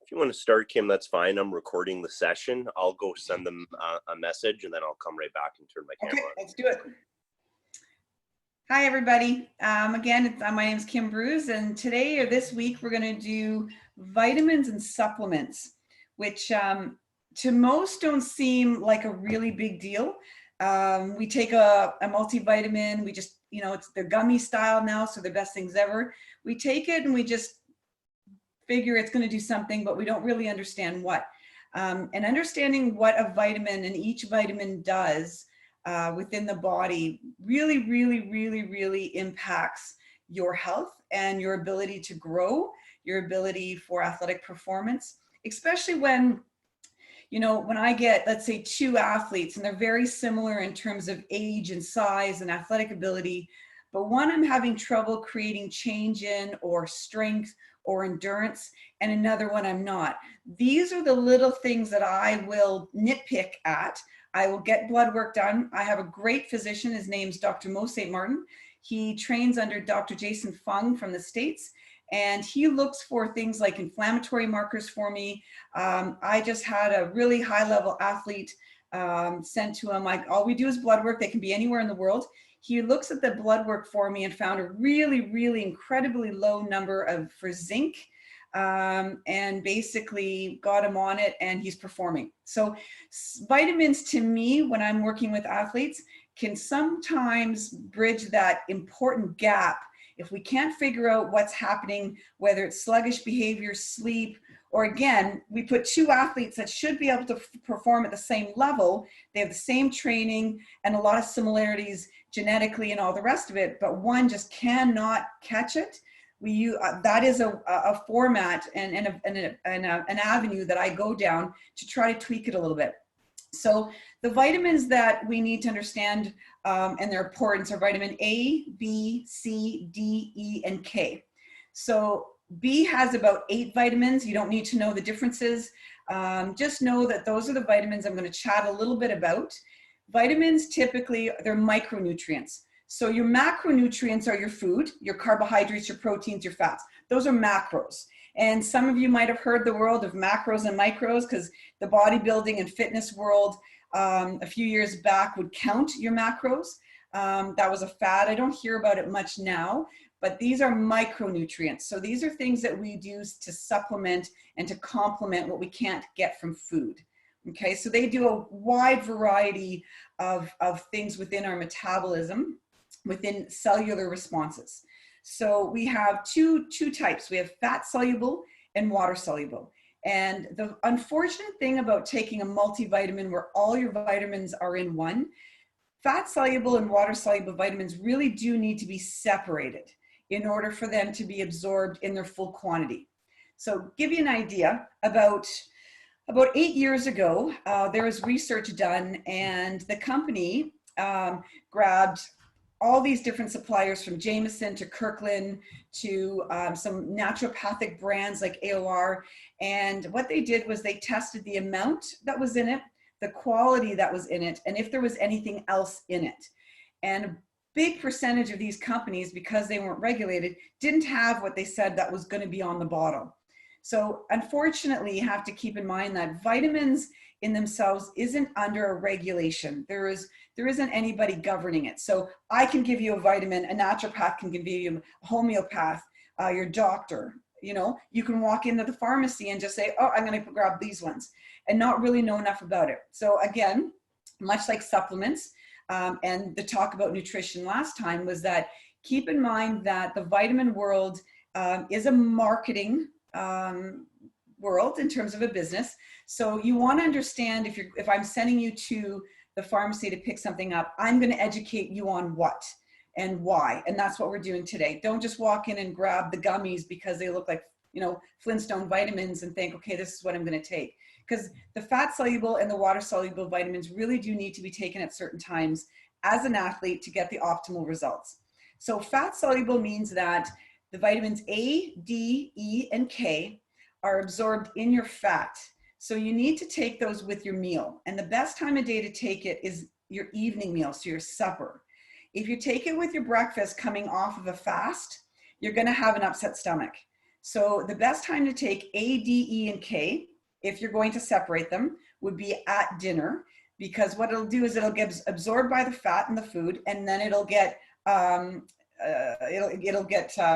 If you want to start, Kim, that's fine. I'm recording the session. I'll go send them a message, and then I'll come right back and turn my camera Okay, on. let's do it. Hi, everybody. Again, my name is Kim Bruce, and today or this week we're going to do vitamins and supplements, which to most don't seem like a really big deal. We take a multivitamin, we just, it's the gummy style now, so the best things ever. We take it and we just figure it's going to do something, but we don't really understand what. And understanding what a vitamin and each vitamin does within the body really impacts your health and your ability to grow, your ability for athletic performance, especially when I get, let's say, two athletes and they're very similar in terms of age and size and athletic ability, but one I'm having trouble creating change in or strength or endurance, and another one I'm not. These are the little things that I will nitpick at. I will get blood work done. I have a great physician. His name's Dr. Mo St. Martin. He trains under Dr. Jason Fung from the States, and he looks for things like inflammatory markers for me. I just had a really high-level athlete sent to him. All we do is blood work. They can be anywhere in the world. He looks at the blood work for me and found a really incredibly low number for zinc, and basically got him on it, and he's performing. So vitamins, to me, when I'm working with athletes, can sometimes bridge that important gap. If we can't figure out what's happening, whether it's sluggish behavior, sleep, or again, we put two athletes that should be able to perform at the same level. They have the same training and a lot of similarities genetically and all the rest of it, but one just cannot catch it. That is a format and an avenue that I go down to try to tweak it a little bit. So the vitamins that we need to understand and their importance are vitamin A, B, C, D, E, and K. So B has about 8 vitamins. You don't need to know the differences. Just know that those are the vitamins I'm going to chat a little bit about. Vitamins, typically, they're micronutrients. So your macronutrients are your food, your carbohydrates, your proteins, your fats. Those are macros. And some of you might have heard the world of macros and micros, because the bodybuilding and fitness world a few years back would count your macros. That was a fad. I don't hear about it much now, but these are micronutrients. So these are things that we use to supplement and to complement what we can't get from food. Okay, so they do a wide variety of things within our metabolism, within cellular responses. So we have two types. We have fat soluble and water soluble. And the unfortunate thing about taking a multivitamin where all your vitamins are in one, fat soluble and water soluble vitamins really do need to be separated in order for them to be absorbed in their full quantity. So give you an idea, about 8 years ago, there was research done, and the company grabbed all these different suppliers, from Jameson to Kirkland to some naturopathic brands like AOR. And what they did was they tested the amount that was in it, the quality that was in it, and if there was anything else in it. And a big percentage of these companies, because they weren't regulated, didn't have what they said that was going to be on the bottle. So unfortunately, you have to keep in mind that vitamins in themselves isn't under a regulation. There isn't anybody governing it. So I can give you a vitamin, a naturopath can give you a homeopath, your doctor. You can walk into the pharmacy and just say, oh, I'm going to grab these ones, and not really know enough about it. So again, much like supplements, and the talk about nutrition last time was that keep in mind that the vitamin world is a marketing world in terms of a business. So you want to understand, if I'm sending you to the pharmacy to pick something up, I'm going to educate you on what and why. And that's what we're doing today. Don't just walk in and grab the gummies because they look like, Flintstone vitamins and think, okay, this is what I'm going to take. Because the fat soluble and the water soluble vitamins really do need to be taken at certain times as an athlete to get the optimal results. So fat soluble means that the vitamins A, D, E, and K are absorbed in your fat. So you need to take those with your meal. And the best time of day to take it is your evening meal, so your supper. If you take it with your breakfast coming off of a fast, you're going to have an upset stomach. So the best time to take A, D, E, and K, if you're going to separate them, would be at dinner, because what it'll do is it'll get absorbed by the fat in the food, and then it'll get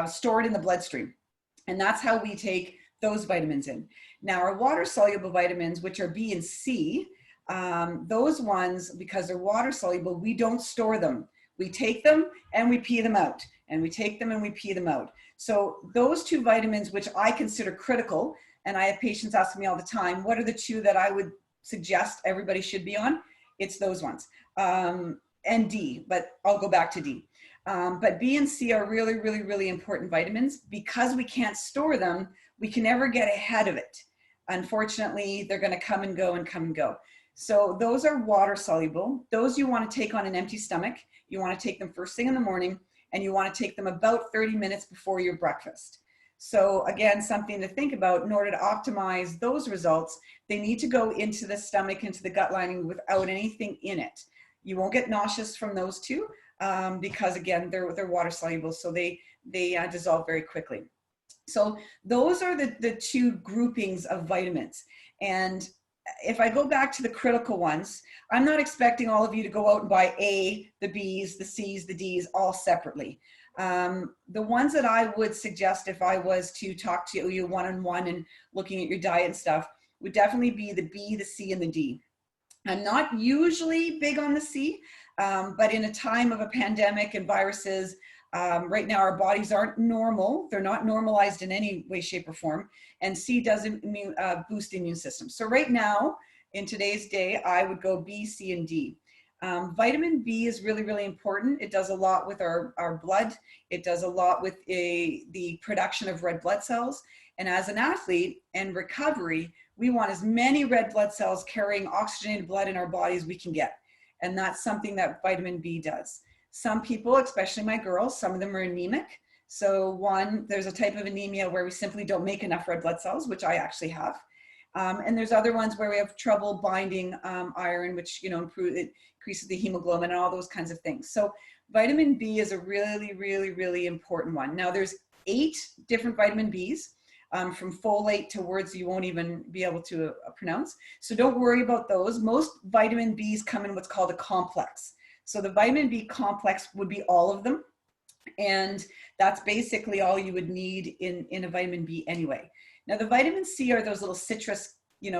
stored in the bloodstream. And that's how we take those vitamins in. Now, our water soluble vitamins, which are B and C, those ones, because they're water soluble, we don't store them. We take them and we pee them out, and we take them and we pee them out. So those two vitamins, which I consider critical, and I have patients asking me all the time, what are the two that I would suggest everybody should be on? It's those ones. And D, but I'll go back to D. But B and C are really, really, really important vitamins. Because we can't store them, we can never get ahead of it. Unfortunately, they're going to come and go and come and go. So those are water soluble. Those you want to take on an empty stomach. You want to take them first thing in the morning, and you want to take them about 30 minutes before your breakfast. So again, something to think about. In order to optimize those results, they need to go into the stomach, into the gut lining without anything in it. You won't get nauseous from those two because again, they're water soluble, so they dissolve very quickly. So those are the two groupings of vitamins. And if I go back to the critical ones, I'm not expecting all of you to go out and buy A, the B's, the C's, the D's all separately. The ones that I would suggest if I was to talk to you one-on-one and looking at your diet and stuff would definitely be the B, the C, and the D. I'm not usually big on the C, but in a time of a pandemic and viruses, right now our bodies aren't normal. They're not normalized in any way, shape, or form. And C does boost the immune system. So right now, in today's day, I would go B, C, and D. Vitamin B is really, really important. It does a lot with our blood. It does a lot with the production of red blood cells. And as an athlete and recovery, we want as many red blood cells carrying oxygenated blood in our bodies we can get. And that's something that vitamin B does. Some people, especially my girls, some of them are anemic. So there's a type of anemia where we simply don't make enough red blood cells, which I actually have. And there's other ones where we have trouble binding iron, which increases the hemoglobin and all those kinds of things. So vitamin B is a really, really, really important one. Now there's 8 different vitamin Bs. From folate to words you won't even be able to pronounce. So don't worry about those. Most vitamin Bs come in what's called a complex. So the vitamin B complex would be all of them. And that's basically all you would need in a vitamin B anyway. Now the vitamin C are those little citrus,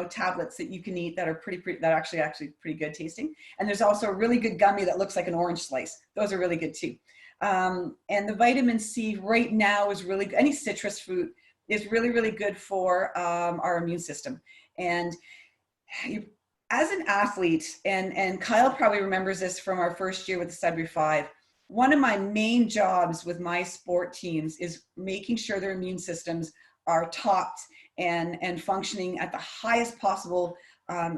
tablets that you can eat that are that are actually pretty good tasting. And there's also a really good gummy that looks like an orange slice. Those are really good too. And the vitamin C right now is really good. Any citrus fruit is really, really good for our immune system. And as an athlete, and Kyle probably remembers this from our first year with the Sudbury 5, one of my main jobs with my sport teams is making sure their immune systems are topped and functioning at the highest possible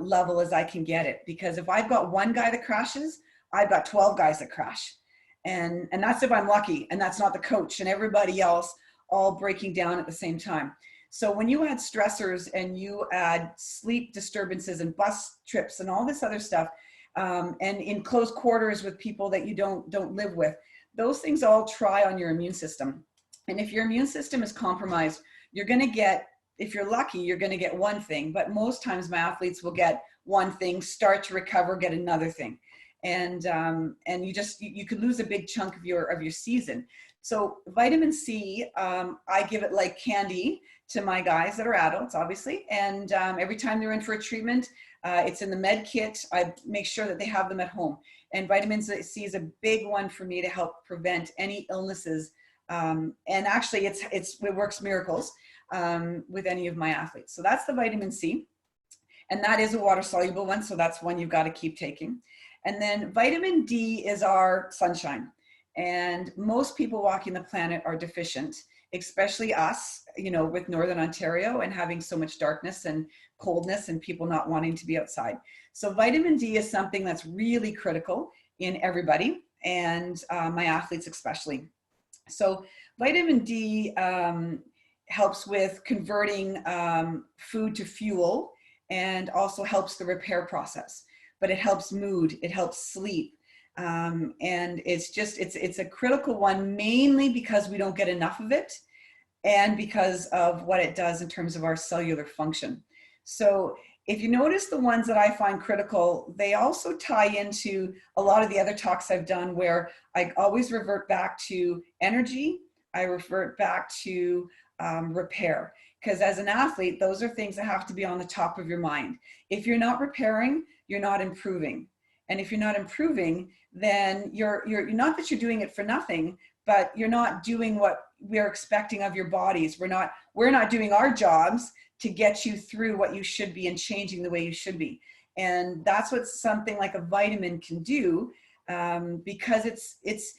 level as I can get it. Because if I've got one guy that crashes, I've got 12 guys that crash. And that's if I'm lucky, and that's not the coach and everybody else all breaking down at the same time. So when you add stressors and you add sleep disturbances and bus trips and all this other stuff, and in close quarters with people that you don't live with, those things all try on your immune system. And if your immune system is compromised, you're going to get, if you're lucky, you're going to get one thing, but most times my athletes will get one thing, start to recover, get another thing. And you could lose a big chunk of your season. So vitamin C, I give it like candy to my guys that are adults, obviously. And every time they're in for a treatment, it's in the med kit. I make sure that they have them at home. And vitamin C is a big one for me to help prevent any illnesses. And actually, it works miracles with any of my athletes. So that's the vitamin C. And that is a water soluble one. So that's one you've got to keep taking. And then vitamin D is our sunshine. And most people walking the planet are deficient, especially us, with Northern Ontario and having so much darkness and coldness and people not wanting to be outside. So vitamin D is something that's really critical in everybody, and my athletes especially. So vitamin D helps with converting food to fuel and also helps the repair process. But it helps mood, it helps sleep. And it's a critical one, mainly because we don't get enough of it. and because of what it does in terms of our cellular function. So if you notice the ones that I find critical, they also tie into a lot of the other talks I've done where I always revert back to energy, I revert back to repair. Because as an athlete, those are things that have to be on the top of your mind. If you're not repairing, you're not improving. And if you're not improving, then you're not that you're doing it for nothing, but you're not doing what we're expecting of your bodies. We're not doing our jobs to get you through what you should be and changing the way you should be. And that's what something like a vitamin can do, because it's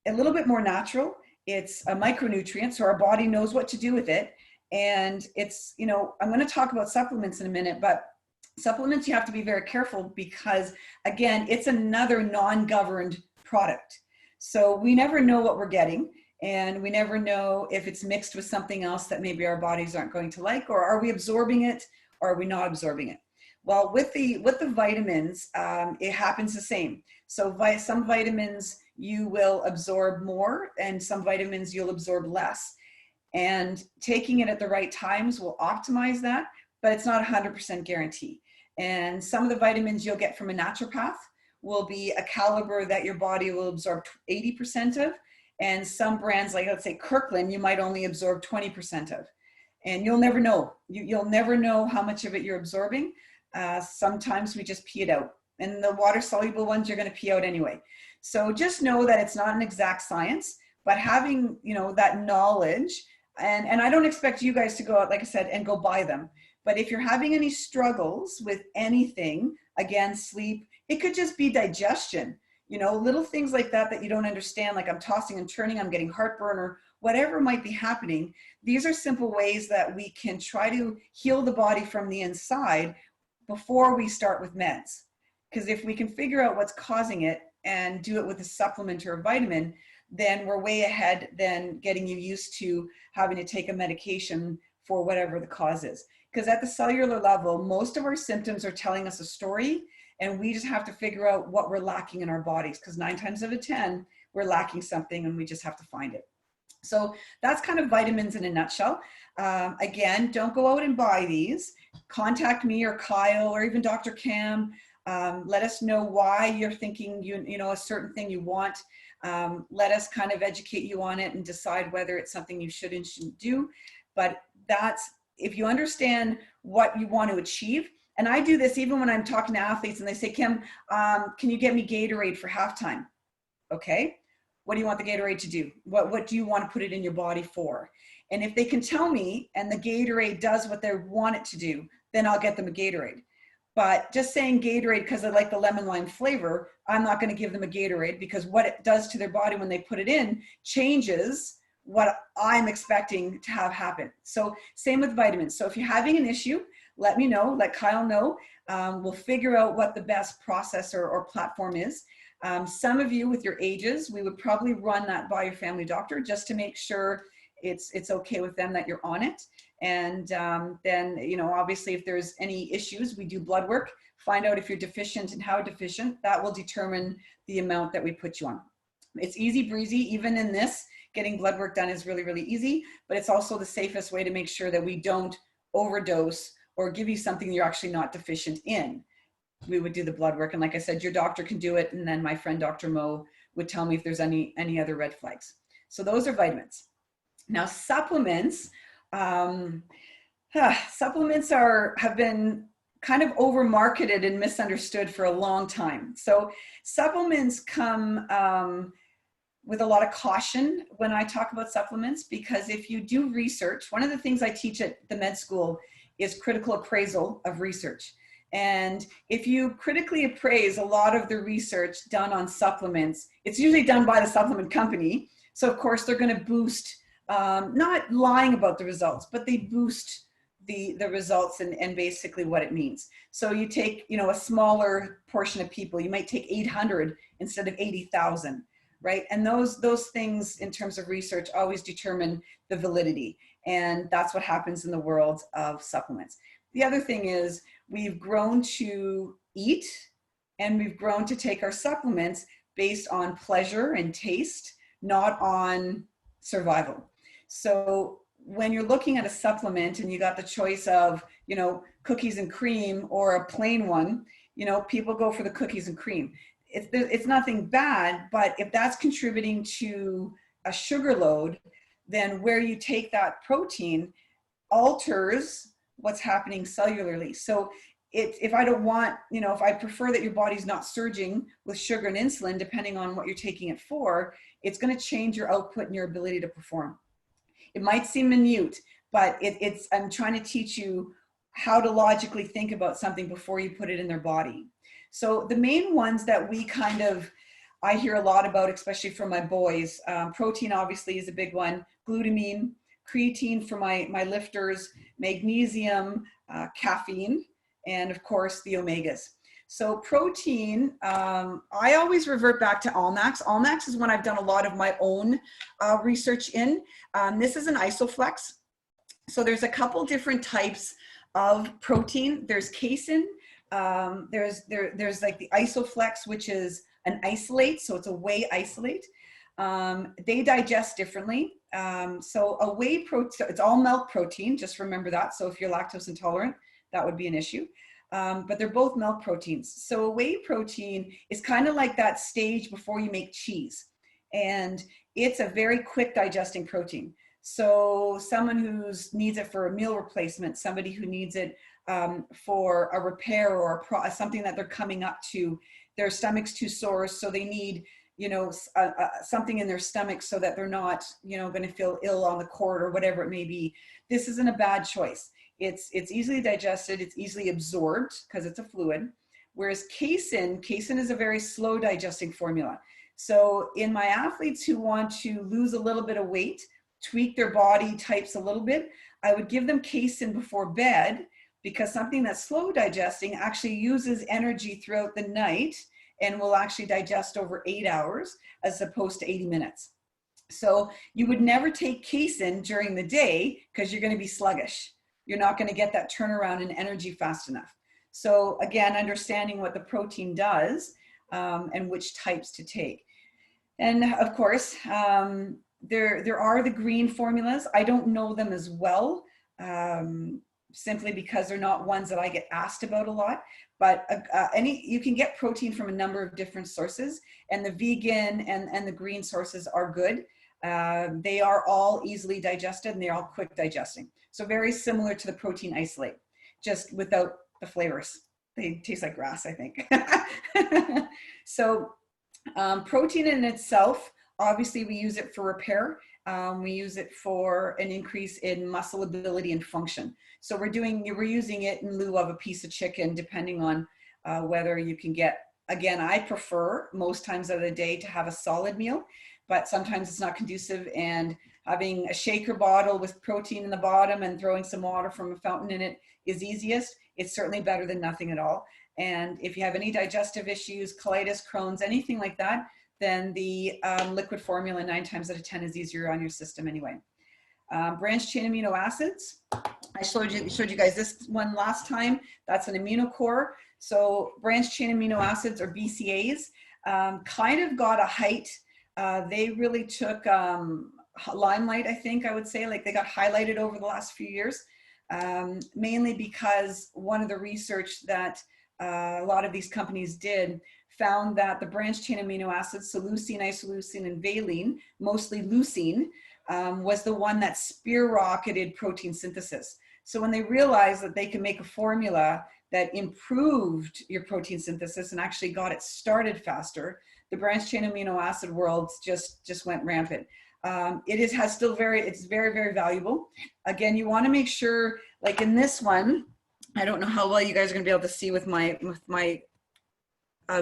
a little bit more natural. It's a micronutrient, so our body knows what to do with it. And it's, I'm going to talk about supplements in a minute, but supplements, you have to be very careful because, again, it's another non-governed product. So we never know what we're getting, and we never know if it's mixed with something else that maybe our bodies aren't going to like, or are we absorbing it, or are we not absorbing it? Well, with the vitamins, it happens the same. So some vitamins you will absorb more, and some vitamins you'll absorb less. And taking it at the right times will optimize that, but it's not 100% guarantee. And some of the vitamins you'll get from a naturopath will be a caliber that your body will absorb 80% of. And some brands, like let's say Kirkland, you might only absorb 20% of. And you'll never know. You'll never know how much of it you're absorbing. Sometimes we just pee it out. And the water-soluble ones you're going to pee out anyway. So just know that it's not an exact science, but having, that knowledge, and I don't expect you guys to go out, like I said, and go buy them. But if you're having any struggles with anything, again, sleep, it could just be digestion, little things like that you don't understand, like I'm tossing and turning, I'm getting heartburn, or whatever might be happening. These are simple ways that we can try to heal the body from the inside before we start with meds. Because if we can figure out what's causing it and do it with a supplement or a vitamin, then we're way ahead than getting you used to having to take a medication for whatever the cause is. Because at the cellular level, most of our symptoms are telling us a story, and we just have to figure out what we're lacking in our bodies, because 9 times out of 10, we're lacking something and we just have to find it. So that's kind of vitamins in a nutshell. Again, don't go out and buy these. Contact me or Kyle or even Dr. Cam. Let us know why you're thinking a certain thing you want. Let us kind of educate you on it and decide whether it's something you should and shouldn't do. But if you understand what you want to achieve, and I do this even when I'm talking to athletes and they say, Kim, can you get me Gatorade for halftime? Okay, what do you want the Gatorade to do? What do you want to put it in your body for? And if they can tell me and the Gatorade does what they want it to do, then I'll get them a Gatorade. But just saying Gatorade because I like the lemon lime flavor, I'm not going to give them a Gatorade, because what it does to their body when they put it in changes what I'm expecting to have happen. So same with vitamins. So if you're having an issue, let me know, let Kyle know. We'll figure out what the best process or platform is. Some of you with your ages, we would probably run that by your family doctor just to make sure it's okay with them that you're on it. And then, obviously if there's any issues, we do blood work, find out if you're deficient and how deficient. That will determine the amount that we put you on. It's easy breezy. Even in this, getting blood work done is really, really easy, but it's also the safest way to make sure that we don't overdose or give you something you're actually not deficient in. We would do the blood work. And like I said, your doctor can do it. And then my friend, Dr. Mo, would tell me if there's any other red flags. So those are vitamins. Now supplements, supplements have been kind of over marketed and misunderstood for a long time. So supplements come with a lot of caution when I talk about supplements, because if you do research, one of the things I teach at the med school is critical appraisal of research. And if you critically appraise a lot of the research done on supplements, it's usually done by the supplement company. So of course they're going to boost, not lying about the results, but they boost the results and basically what it means. So you take, a smaller portion of people, you might take 800 instead of 80,000, right? And those things in terms of research always determine the validity. And that's what happens in the world of supplements. The other thing is we've grown to eat and we've grown to take our supplements based on pleasure and taste, not on survival. So when you're looking at a supplement and you got the choice of, you know, cookies and cream or a plain one, you know, people go for the cookies and cream. It's nothing bad, but if that's contributing to a sugar load, then where you take that protein alters what's happening cellularly. So if I don't want, you know, if I prefer that your body's not surging with sugar and insulin, depending on what you're taking it for, it's going to change your output and your ability to perform. It might seem minute, but I'm trying to teach you how to logically think about something before you put it in their body. So the main ones that I hear a lot about, especially from my boys, protein obviously is a big one, glutamine, creatine for my lifters, magnesium, caffeine, and of course the omegas. So protein, I always revert back to Almax. Almax is one I've done a lot of my own research in. This is an Isoflex. So there's a couple different types of protein. There's casein. There's like the Isoflex, which is an isolate. So it's a whey isolate. They digest differently. So a whey protein, it's all milk protein. Just remember that. So if you're lactose intolerant, that would be an issue. But they're both milk proteins. So a whey protein is kind of like that stage before you make cheese. And it's a very quick digesting protein. So someone who needs it for a meal replacement, somebody who needs it for a repair or something that they're coming up to, their stomach's too sore, so they need, you know, something in their stomach so that they're not, you know, going to feel ill on the cord or whatever it may be. This isn't a bad choice. It's easily digested, it's easily absorbed because it's a fluid. Whereas casein is a very slow digesting formula. So in my athletes who want to lose a little bit of weight, tweak their body types a little bit, I would give them casein before bed, because something that's slow digesting actually uses energy throughout the night and will actually digest over 8 hours as opposed to 80 minutes. So you would never take casein during the day because you're going to be sluggish. You're not going to get that turnaround in energy fast enough. So again, understanding what the protein does and which types to take. And of course, there are the green formulas. I don't know them as well, simply because they're not ones that I get asked about a lot. But you can get protein from a number of different sources, and the vegan and the green sources are good. They are all easily digested and they're all quick digesting. So very similar to the protein isolate, just without the flavors. They taste like grass, I think. So protein in itself, obviously we use it for repair. We use it for an increase in muscle ability and function. So we're using it in lieu of a piece of chicken, depending on whether you can get, again, I prefer most times of the day to have a solid meal, but sometimes it's not conducive, and having a shaker bottle with protein in the bottom and throwing some water from a fountain in it is easiest. It's certainly better than nothing at all. And if you have any digestive issues, colitis, Crohn's, anything like that, then the liquid formula 9 times out of 10 is easier on your system anyway. Branched chain amino acids. I showed you guys this one last time. That's an Immunocore. So branched chain amino acids, or BCAs, kind of got a height. They really took limelight, I think I would say, like they got highlighted over the last few years, mainly because one of the research that a lot of these companies did found that the branched chain amino acids, so leucine, isoleucine, and valine, mostly leucine, was the one that spear-rocketed protein synthesis. So when they realized that they could make a formula that improved your protein synthesis and actually got it started faster, the branched chain amino acid world just went rampant. It's very, very valuable. Again, you want to make sure, like in this one, I don't know how well you guys are going to be able to see with my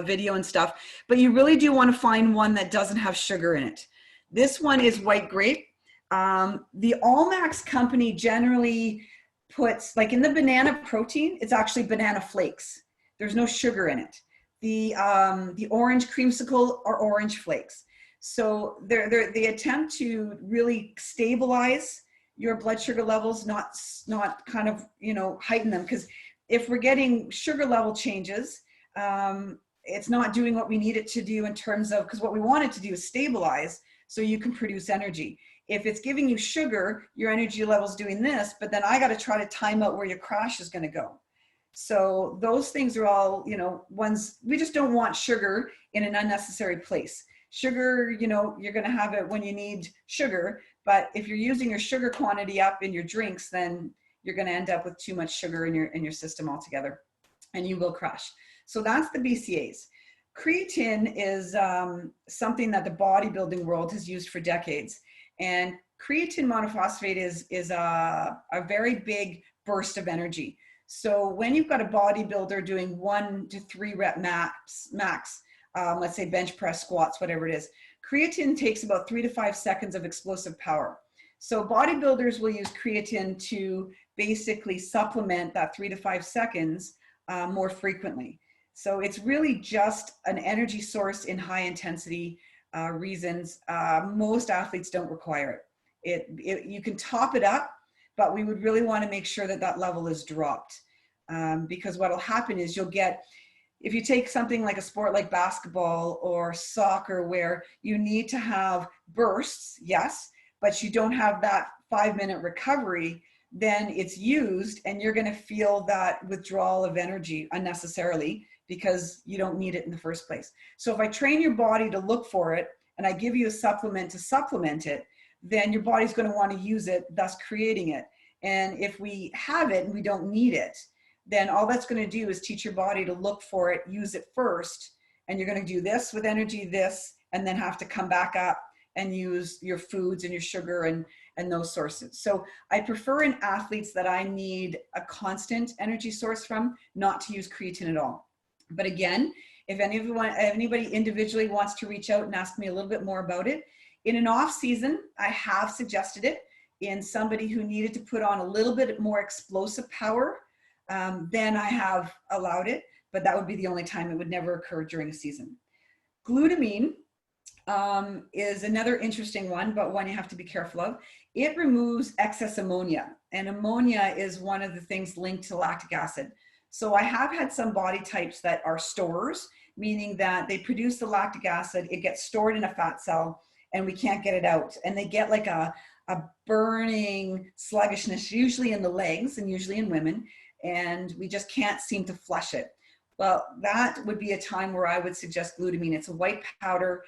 video and stuff, but you really do want to find one that doesn't have sugar in it. This one is white grape. The Almax company generally puts, like in the banana protein, it's actually banana flakes. There's no sugar in it. The orange creamsicle are orange flakes. So they attempt to really stabilize your blood sugar levels, not kind of, you know, heighten them. Because if we're getting sugar level changes, it's not doing what we need it to do in terms of, because what we want it to do is stabilize so you can produce energy. If it's giving you sugar, your energy level's doing this, but then I got to try to time out where your crash is going to go. So those things are all, ones we just don't want sugar in an unnecessary place. Sugar, you're going to have it when you need sugar, but if you're using your sugar quantity up in your drinks, then you're going to end up with too much sugar in your system altogether, and you will crash. So that's the BCAAs. Creatine is something that the bodybuilding world has used for decades. And creatine monophosphate is a very big burst of energy. So when you've got a bodybuilder doing 1 to 3 rep max, let's say bench press, squats, whatever it is, creatine takes about 3 to 5 seconds of explosive power. So bodybuilders will use creatine to basically supplement that 3 to 5 seconds more frequently. So it's really just an energy source in high intensity reasons. Most athletes don't require it. You can top it up, but we would really want to make sure that that level is dropped, because what will happen is you'll get, if you take something like a sport like basketball or soccer where you need to have bursts, yes, but you don't have that 5-minute recovery, then it's used and you're going to feel that withdrawal of energy unnecessarily because you don't need it in the first place. So if I train your body to look for it and I give you a supplement to supplement it, then your body's going to want to use it, thus creating it. And if we have it and we don't need it, then all that's going to do is teach your body to look for it, use it first, and you're going to do this with energy, this, and then have to come back up and use your foods and your sugar and those sources. So I prefer in athletes that I need a constant energy source from, not to use creatine at all. But again, if anybody individually wants to reach out and ask me a little bit more about it, in an off season, I have suggested it in somebody who needed to put on a little bit more explosive power, then I have allowed it, but that would be the only time. It would never occur during a season. Glutamine is another interesting one, but one you have to be careful of. It removes excess ammonia, and ammonia is one of the things linked to lactic acid. So I have had some body types that are storers, meaning that they produce the lactic acid, it gets stored in a fat cell, and we can't get it out. And they get like a burning sluggishness, usually in the legs and usually in women, and we just can't seem to flush it. Well, that would be a time where I would suggest glutamine. It's a white powder.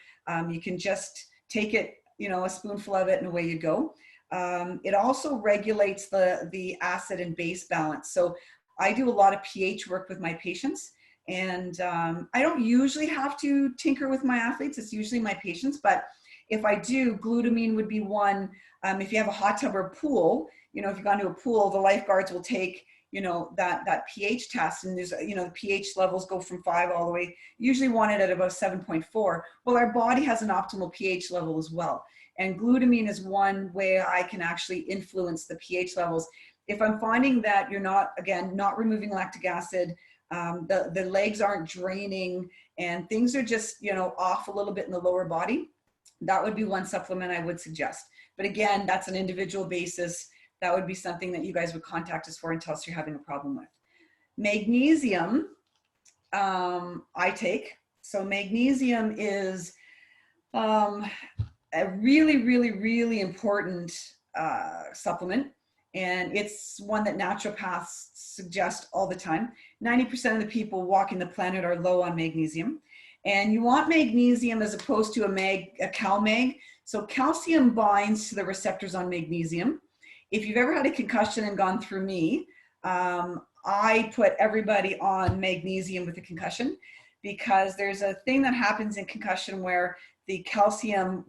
You can just take it, a spoonful of it, and away you go. It also regulates the acid and base balance. So I do a lot of pH work with my patients, and I don't usually have to tinker with my athletes. It's usually my patients, but if I do, glutamine would be one. If you have a hot tub or a pool, if you've gone to a pool, the lifeguards will take that pH test, and there's, the pH levels go from 5 all the way, usually want it at about 7.4. Well, our body has an optimal pH level as well. And glutamine is one way I can actually influence the pH levels. If I'm finding that you're not removing lactic acid, the legs aren't draining and things are just, off a little bit in the lower body, that would be one supplement I would suggest. But again, that's an individual basis. That would be something that you guys would contact us for and tell us you're having a problem with. Magnesium, I take. So magnesium is a really, really, really important supplement. And it's one that naturopaths suggest all the time. 90% of the people walking the planet are low on magnesium. And you want magnesium as opposed to a CalMag. So calcium binds to the receptors on magnesium. If you've ever had a concussion and gone through me, I put everybody on magnesium with a concussion, because there's a thing that happens in concussion where the calcium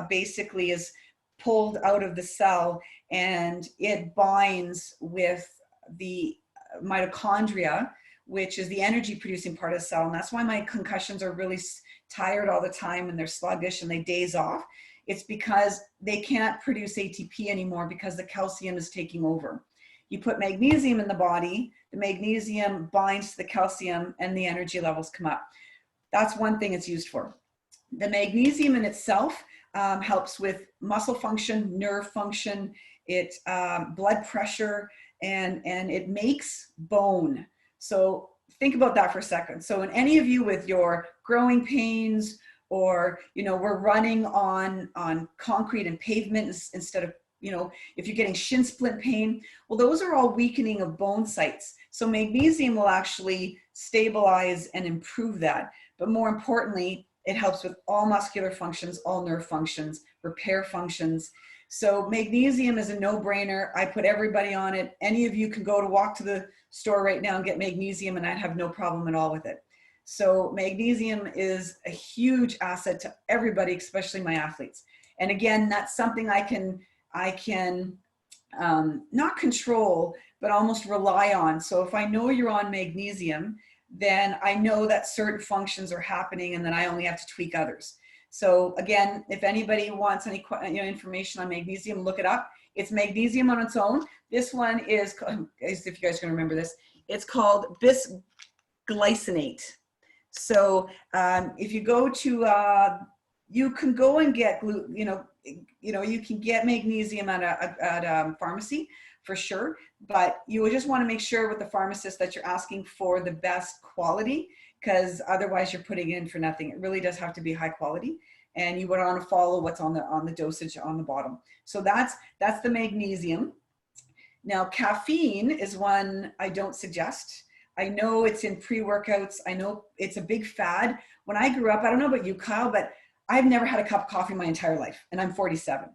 basically is pulled out of the cell and it binds with the mitochondria, which is the energy producing part of the cell. And that's why my concussions are really tired all the time and they're sluggish and they daze off. It's because they can't produce ATP anymore because the calcium is taking over. You put magnesium in the body, the magnesium binds to the calcium and the energy levels come up. That's one thing it's used for. The magnesium in itself helps with muscle function, nerve function, it blood pressure, and it makes bone. So think about that for a second. So in any of you with your growing pains or, you know, we're running on concrete and pavement instead of, you know, if you're getting shin splint pain, well, those are all weakening of bone sites. So magnesium will actually stabilize and improve that. But more importantly, it helps with all muscular functions, all nerve functions, repair functions. So magnesium is a no-brainer. I put everybody on it. Any of you can go to walk to the store right now and get magnesium, and I'd have no problem at all with it. So magnesium is a huge asset to everybody, especially my athletes. And again, that's something I can not control, but almost rely on. So if I know you're on magnesium, then I know that certain functions are happening and then I only have to tweak others. So again, if anybody wants any information on magnesium, look it up. It's magnesium on its own. This one is, if you guys can remember this, it's called bisglycinate. So if you go to, you can go and get, you can get magnesium at a pharmacy for sure, but you will just want to make sure with the pharmacist that you're asking for the best quality, because otherwise you're putting in for nothing. It really does have to be high quality, and you would want to follow what's on the dosage on the bottom. So that's the magnesium. Now caffeine is one I don't suggest. I know it's in pre-workouts. I know it's a big fad. When I grew up, I don't know about you, Kyle, but I've never had a cup of coffee my entire life, and I'm 47.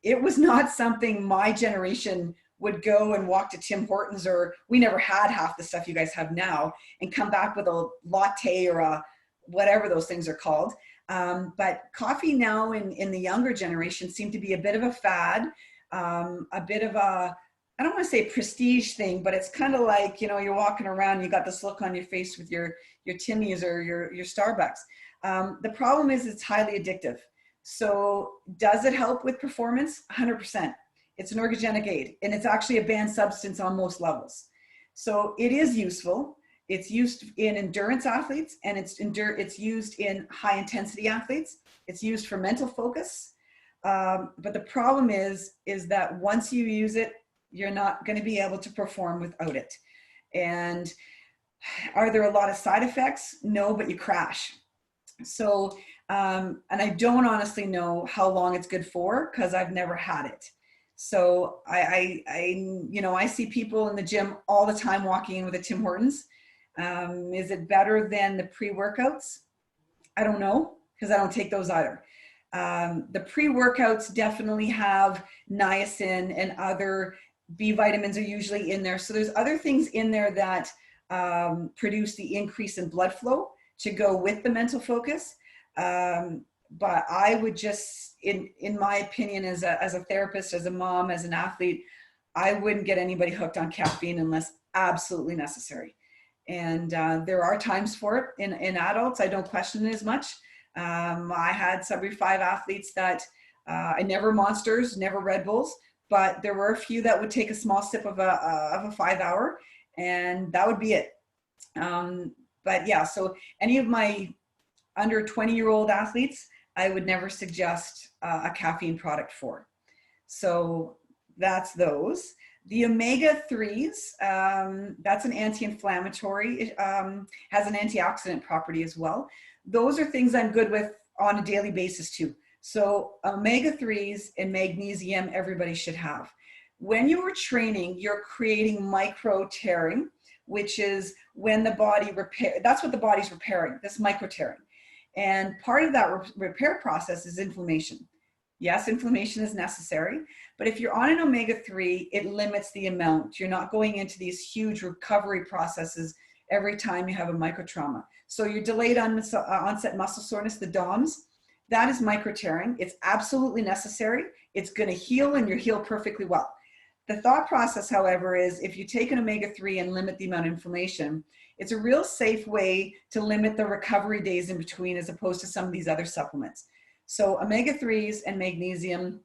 It was not something my generation would go and walk to Tim Hortons, or we never had half the stuff you guys have now, and come back with a latte or a whatever those things are called. But coffee now in the younger generation seemed to be a bit of a fad, a bit of a, I don't want to say prestige thing, but it's kind of like, you know, you're walking around, you got this look on your face with your Timmy's or your Starbucks. The problem is it's highly addictive. So does it help with performance? 100%. It's an ergogenic aid, and it's actually a banned substance on most levels. So it is useful. It's used in endurance athletes, and it's used in high intensity athletes. It's used for mental focus. But the problem is that once you use it, you're not going to be able to perform without it. And are there a lot of side effects? No, but you crash. So, and I don't honestly know how long it's good for, because I've never had it. So I see people in the gym all the time walking in with a Tim Hortons. Is it better than the pre-workouts? I don't know, because I don't take those either. The pre-workouts definitely have niacin, and other B vitamins are usually in there. So there's other things in there that produce the increase in blood flow to go with the mental focus. But I would just, in my opinion, as a therapist, as a mom, as an athlete, I wouldn't get anybody hooked on caffeine unless absolutely necessary. And there are times for it in adults. I don't question it as much. I had sub 5 athletes that I never Monsters, never Red Bulls, but there were a few that would take a small sip of a 5 hour, and that would be it. But yeah, so any of my under 20-year-old athletes, I would never suggest a caffeine product for. So that's those. The omega-3s, that's an anti-inflammatory, has an antioxidant property as well. Those are things I'm good with on a daily basis too. So omega-3s and magnesium, everybody should have. When you are training, you're creating micro tearing, which is when the body that's what the body's repairing, this micro tearing. And part of that repair process is inflammation. Yes, inflammation is necessary, but if you're on an omega-3, it limits the amount. You're not going into these huge recovery processes every time you have a micro trauma. So your delayed onset muscle soreness, the DOMS, that is micro tearing. It's absolutely necessary. It's going to heal, and you'll heal perfectly well. The thought process, however, is if you take an omega-3 and limit the amount of inflammation, it's a real safe way to limit the recovery days in between, as opposed to some of these other supplements. So omega-3s and magnesium,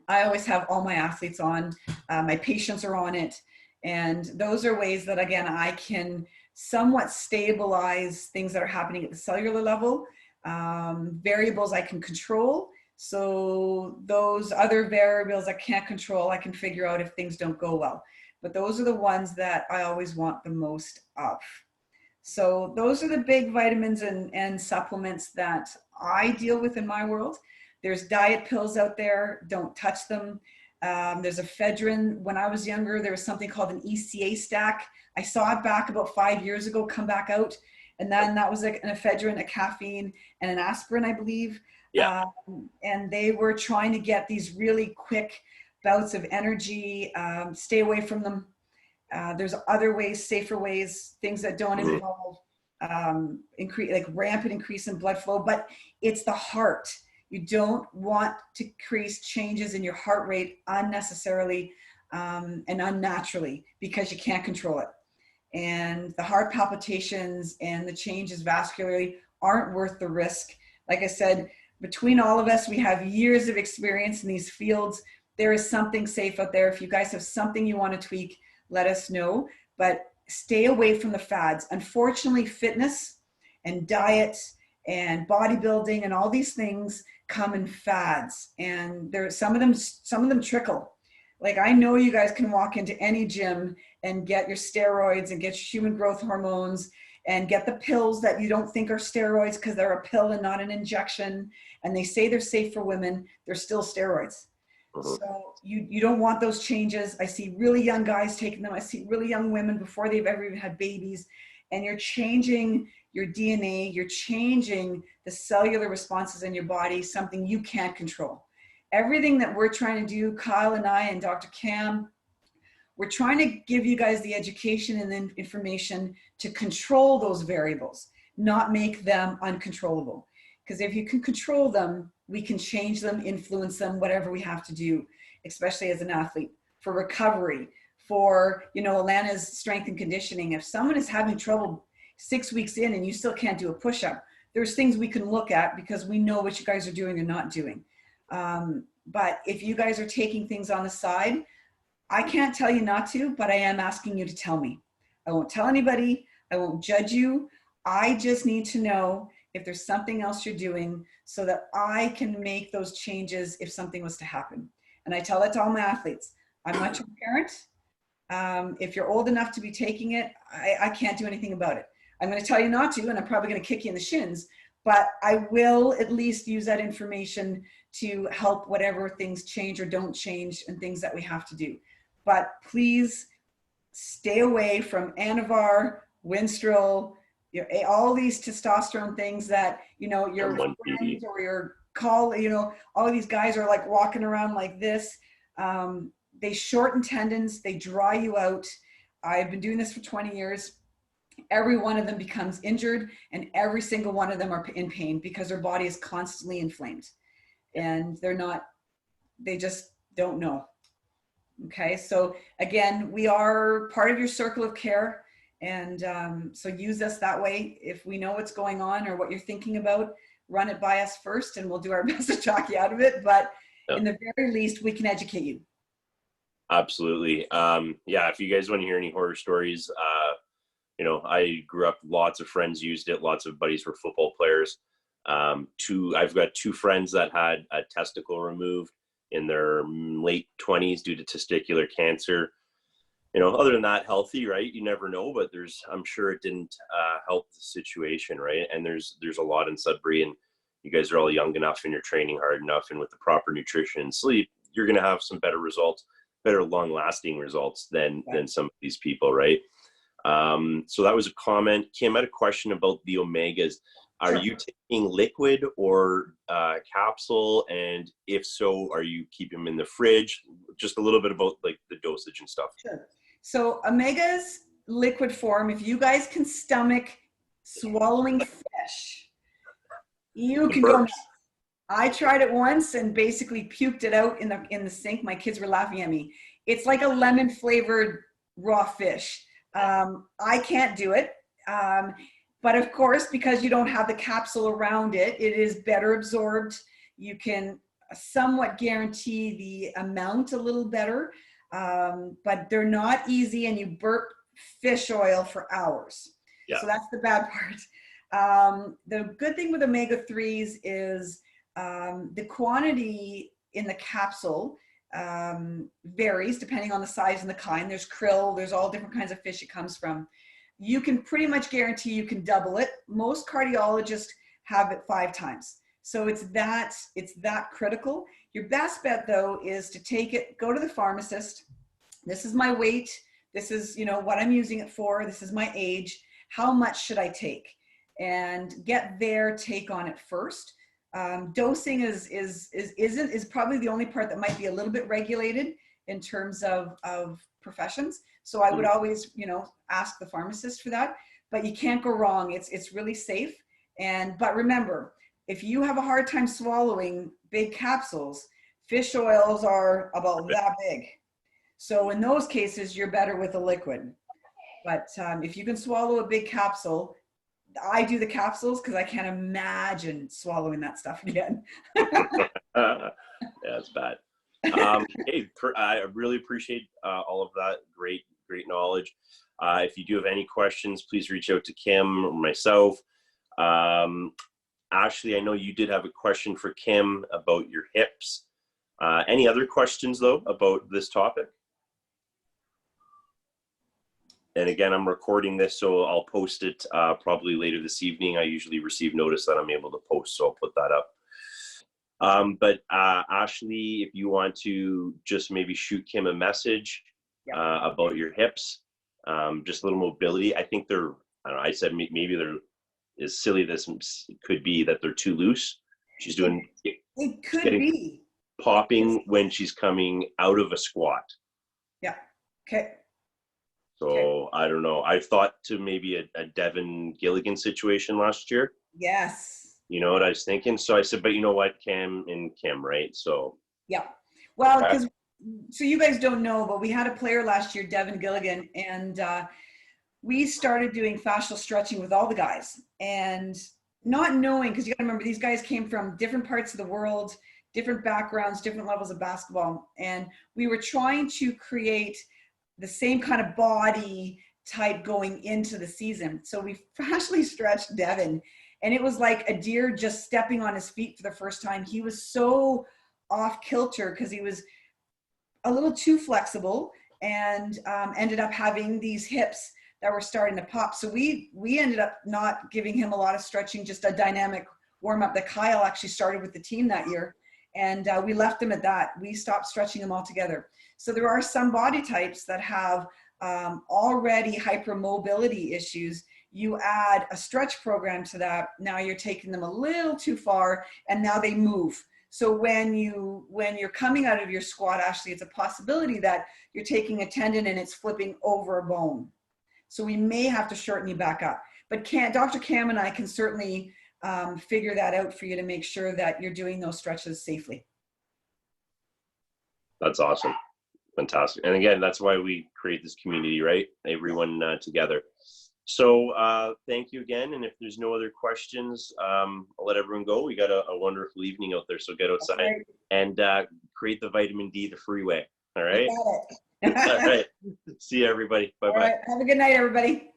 I always have all my athletes on. My patients are on it. And those are ways that, again, I can somewhat stabilize things that are happening at the cellular level. Variables I can control. So those other variables I can't control, I can figure out if things don't go well. But those are the ones that I always want the most of. So those are the big vitamins and supplements that I deal with in my world. There's diet pills out there. Don't touch them. There's ephedrine. When I was younger, there was something called an ECA stack. I saw it back about 5 years ago come back out. And then that was like an ephedrine, a caffeine, and an aspirin, I believe. Yeah. And they were trying to get these really quick bouts of energy. Stay away from them. There's other ways, safer ways, things that don't involve increase, like rampant increase in blood flow, but it's the heart. You don't want to increase changes in your heart rate unnecessarily and unnaturally because you can't control it. And the heart palpitations and the changes vascularly aren't worth the risk. Like I said, between all of us, we have years of experience in these fields. There is something safe out there. If you guys have something you want to tweak, let us know, but stay away from the fads. Unfortunately, fitness and diet and bodybuilding and all these things come in fads, and there's some of them trickle. Like, I know you guys can walk into any gym and get your steroids and get your human growth hormones and get the pills that you don't think are steroids because they're a pill and not an injection, and they say they're safe for women. They're still steroids. So you don't want those changes. I see really young guys taking them. I see really young women before they've ever even had babies. And you're changing your DNA. You're changing the cellular responses in your body, something you can't control. Everything that we're trying to do, Kyle and I and Dr. Cam, we're trying to give you guys the education and the information to control those variables, not make them uncontrollable. Because if you can control them, we can change them, influence them, whatever we have to do, especially as an athlete, for recovery, for, Alana's strength and conditioning. If someone is having trouble 6 weeks in and you still can't do a push-up, there's things we can look at because we know what you guys are doing or not doing. But if you guys are taking things on the side, I can't tell you not to, but I am asking you to tell me. I won't tell anybody. I won't judge you. I just need to know if there's something else you're doing so that I can make those changes if something was to happen. And I tell that to all my athletes. I'm not your parent. If you're old enough to be taking it, I can't do anything about it. I'm going to tell you not to, and I'm probably going to kick you in the shins, but I will at least use that information to help whatever things change or don't change and things that we have to do. But please stay away from Anavar, Winstrol, all these testosterone things that, your friends or your all of these guys are like walking around like this. They shorten tendons, they dry you out. I've been doing this for 20 years. Every one of them becomes injured and every single one of them are in pain because their body is constantly inflamed and they just don't know. Okay. So again, we are part of your circle of care. And so use us that way. If we know what's going on or what you're thinking about, run it by us first and we'll do our best to talk you out of it. But in the very least, we can educate you. Absolutely. If you guys want to hear any horror stories, I grew up, lots of friends used it. Lots of buddies were football players. I've got 2 friends that had a testicle removed in their late 20s due to testicular cancer. Other than that, healthy, right? You never know, but I'm sure it didn't help the situation, right? And there's a lot in Sudbury, and you guys are all young enough and you're training hard enough, and with the proper nutrition and sleep, you're going to have some better results, better long-lasting results than some of these people, right? So that was a comment. Kim had a question about the omegas. Are you taking liquid or capsule? And if so, are you keeping them in the fridge? Just a little bit about like the dosage and stuff. Sure. So omegas liquid form, if you guys can stomach swallowing fish, you can go nuts. I tried it once and basically puked it out in the sink. My kids were laughing at me. It's like a lemon flavored raw fish. I can't do it. But of course, because you don't have the capsule around it, it is better absorbed. You can somewhat guarantee the amount a little better, but they're not easy and you burp fish oil for hours. Yeah. So that's the bad part. The good thing with omega-3s is the quantity in the capsule varies depending on the size and the kind. There's krill, there's all different kinds of fish it comes from. you can pretty much guarantee you can double it. Most cardiologists have it 5 times. So it's that critical. Your best bet though is to take it, go to the pharmacist. This is my weight. This is, what I'm using it for. This is my age. How much should I take? And get their take on it first. Dosing is probably the only part that might be a little bit regulated in terms of professions. So I would always, ask the pharmacist for that, but you can't go wrong. It's really safe. But remember, if you have a hard time swallowing big capsules, fish oils are about that big. So in those cases, you're better with a liquid. But if you can swallow a big capsule, I do the capsules because I can't imagine swallowing that stuff again. Yeah, it's bad. Hey, I really appreciate all of that. Great knowledge. If you do have any questions, please reach out to Kim or myself. Ashley, I know you did have a question for Kim about your hips. Any other questions though about this topic? And again, I'm recording this, so I'll post it probably later this evening. I usually receive notice that I'm able to post, so I'll put that up. But Ashley, if you want to just maybe shoot Kim a message about your hips, just a little mobility. I think they're, I don't know, I said maybe they're, as silly this could be, that they're too loose. She's doing, it could be popping when she's coming out of a squat. Yeah. Okay. So I don't know. I thought to maybe a Devin Gilligan situation last year. Yes. You know what I was thinking? So I said, but you know what, Kim, right? So. Yeah. Well, because so you guys don't know, but we had a player last year, Devin Gilligan, and we started doing fascial stretching with all the guys, and not knowing, because you got to remember, these guys came from different parts of the world, different backgrounds, different levels of basketball, and we were trying to create the same kind of body type going into the season. So we fascially stretched Devin, and it was like a deer just stepping on his feet for the first time. He was so off kilter because he was a little too flexible, and ended up having these hips that were starting to pop. So we ended up not giving him a lot of stretching, just a dynamic warm up that Kyle actually started with the team that year. And we left him at that. We stopped stretching him altogether. So there are some body types that have already hypermobility issues. You add a stretch program to that, now you're taking them a little too far, and now they move. So when you're coming out of your squat, Ashley, it's a possibility that you're taking a tendon and it's flipping over a bone. So we may have to shorten you back up. But Dr. Cam and I can certainly figure that out for you to make sure that you're doing those stretches safely. That's awesome. Fantastic. And again, that's why we create this community, right? Everyone together. So thank you again. And if there's no other questions, I'll let everyone go. We got a wonderful evening out there. So get outside and create the vitamin D the freeway. All right. You got it. All right. See you, everybody. Bye-bye. All right. Have a good night, everybody.